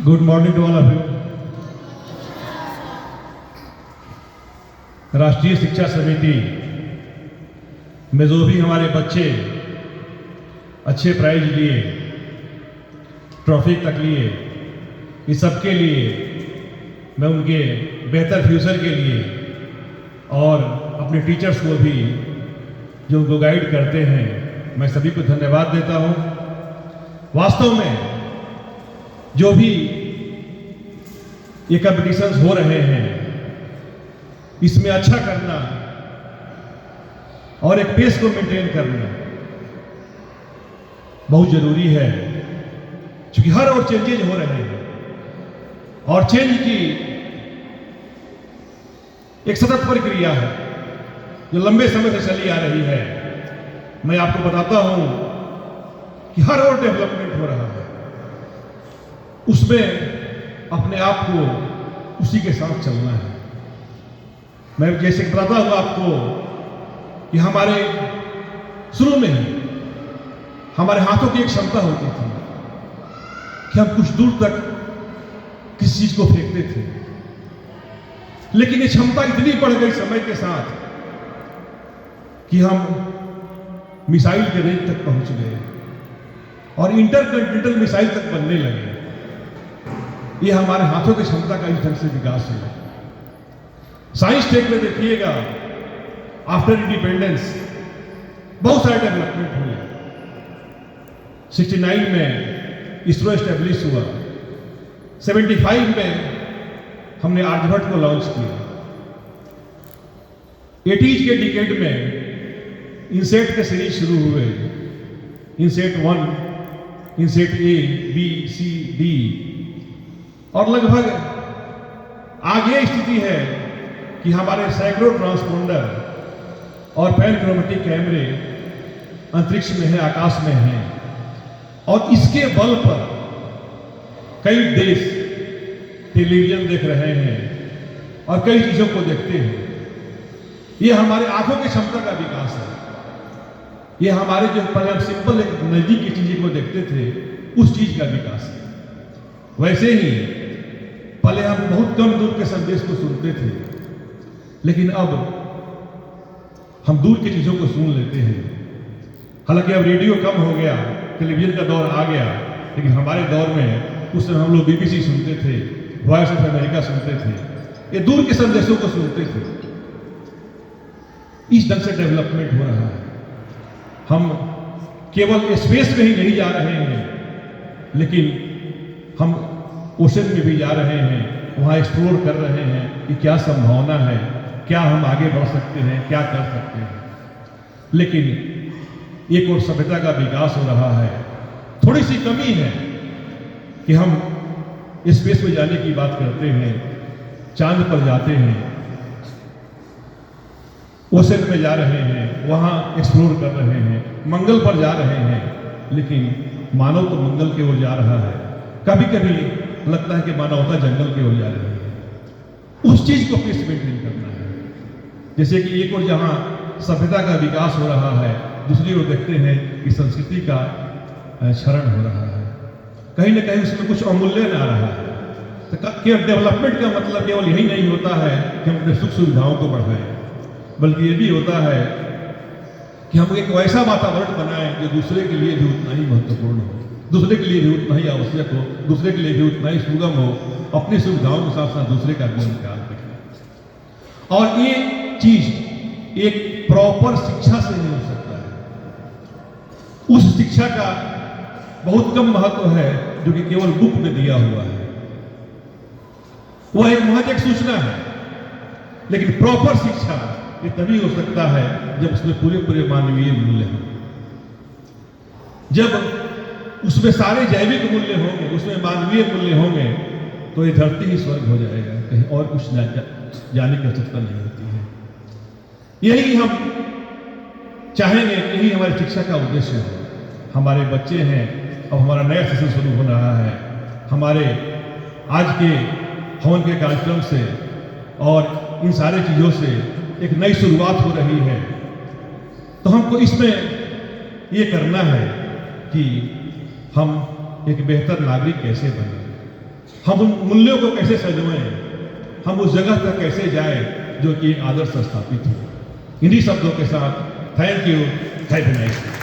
Good morning to all of you. राष्ट्रीय शिक्षा समिति में जो भी हमारे बच्चे अच्छे प्राइज लिए, ट्रॉफी तक लिए, इस सब के लिए मैं उनके बेहतर फ्यूचर के लिए और अपने टीचर्स को भी जो उनको गाइड करते हैं, मैं सभी को धन्यवाद देता हूं। वास्तव में जो भी ये कॉम्पिटिशन्स हो रहे हैं, इसमें अच्छा करना और एक पेस को मेंटेन करना बहुत जरूरी है, क्योंकि हर और चेंजेज हो रहे हैं और चेंज की एक सतत प्रक्रिया है जो लंबे समय से चली आ रही है। मैं आपको बताता हूं कि हर और डेवलपमेंट हो रहा है, उसमें अपने आप को उसी के साथ चलना है। मैं जैसे बताता हूं आपको कि हमारे शुरू में ही हमारे हाथों की एक क्षमता होती थी कि हम कुछ दूर तक किसी चीज को फेंकते थे, लेकिन ये क्षमता इतनी बढ़ गई समय के साथ कि हम मिसाइल के रेंज तक पहुंच गए और इंटरकॉन्टिनेंटल मिसाइल तक बनने लगे। ये हमारे हाथों की क्षमता का इस ढंग से विकास है। साइंस टेक में देखिएगा, आफ्टर इंडिपेंडेंस बहुत सारे डेवलपमेंट हुए। 69 में इसरो एस्टेब्लिश हुआ, 75 में हमने आर्यभट्ट को लॉन्च किया। 80s के डिकेड में इनसेट के सीरीज शुरू हुए, इनसेट 1, इनसेट ए, बी, सी, डी, और लगभग आगे स्थिति है कि हमारे सैकड़ों ट्रांसपोंडर और पैनक्रोमेटिक कैमरे अंतरिक्ष में है, आकाश में हैं, और इसके बल पर कई देश टेलीविजन देख रहे हैं और कई चीजों को देखते हैं। ये हमारे आंखों की क्षमता का विकास है। ये हमारे जो पहले हम सिंपल एक नजदीक की चीजें को देखते थे, उस चीज का विकास है। वैसे ही पहले हम बहुत कम दूर के संदेश को सुनते थे, लेकिन अब हम दूर की चीजों को सुन लेते हैं। हालांकि अब रेडियो कम हो गया, टेलीविजन का दौर आ गया, लेकिन हमारे दौर में उस समय हम लोग BBC सुनते थे, वॉइस ऑफ अमेरिका सुनते थे, ये दूर के संदेशों को सुनते थे। इस ढंग से डेवलपमेंट हो रहा है। हम केवल स्पेस में ही नहीं जा रहे हैं, लेकिन हम ओशन में भी जा रहे हैं, वहां एक्सप्लोर कर रहे हैं कि क्या संभावना है, क्या हम आगे बढ़ सकते हैं, क्या कर सकते हैं। लेकिन एक और सभ्यता का विकास हो रहा है। थोड़ी सी कमी है कि हम स्पेस में जाने की बात करते हैं, चांद पर जाते हैं, ओशन में जा रहे हैं, वहां एक्सप्लोर कर रहे हैं, मंगल पर जा रहे हैं, लेकिन मानव तो मंगल की ओर जा रहा है। कभी कभी लगता है कि मानवता जंगल की ओर जा रही है। उस चीज को पीस मेंटेन करना है। जैसे कि एक ओर जहां सभ्यता का विकास हो रहा है, दूसरी ओर देखते हैं कि संस्कृति का क्षरण हो रहा है। कहीं ना कहीं उसमें कुछ अमूल्य आ रहा है। तो केवल डेवलपमेंट का मतलब केवल यही नहीं होता है कि हम अपने सुख सुविधाओं को बढ़ाएं, बल्कि ये भी होता है कि हम एक ऐसा वातावरण बनाएं जो दूसरे के लिए भी उतना ही महत्वपूर्ण हो, दूसरे के लिए भी उतना ही आवश्यक हो, दूसरे के लिए भी उतना ही सुगम हो, अपनी सुविधाओं के साथ साथ दूसरे का भी ख्याल रखें। और ये चीज एक प्रॉपर शिक्षा से नहीं हो सकता है। उस शिक्षा का बहुत कम महत्व है जो कि केवल बुक में दिया हुआ है। वह एक महज एक सूचना है, लेकिन प्रॉपर शिक्षा ये तभी हो सकता है जब उसमें पूरे पूरे मानवीय मूल्य हों, जब उसमें सारे जैविक मूल्य होंगे, उसमें मानवीय मूल्य होंगे, तो ये धरती ही स्वर्ग हो जाएगा। कहीं और कुछ जाने की आवश्यकता नहीं होती है। यही हम चाहेंगे, यही हमारी शिक्षा का उद्देश्य है। हमारे बच्चे हैं, अब हमारा नया सेशन शुरू हो रहा है। हमारे आज के हवन के कार्यक्रम से और इन सारे चीजों से एक नई शुरुआत हो रही है। तो हमको इसमें ये करना है कि हम एक बेहतर नागरिक कैसे बने। हम उन मूल्यों को कैसे सजवाएं, हम उस जगह तक कैसे जाए जो कि आदर्श स्थापित हो। इन्हीं शब्दों के साथ thank you, have a nice day.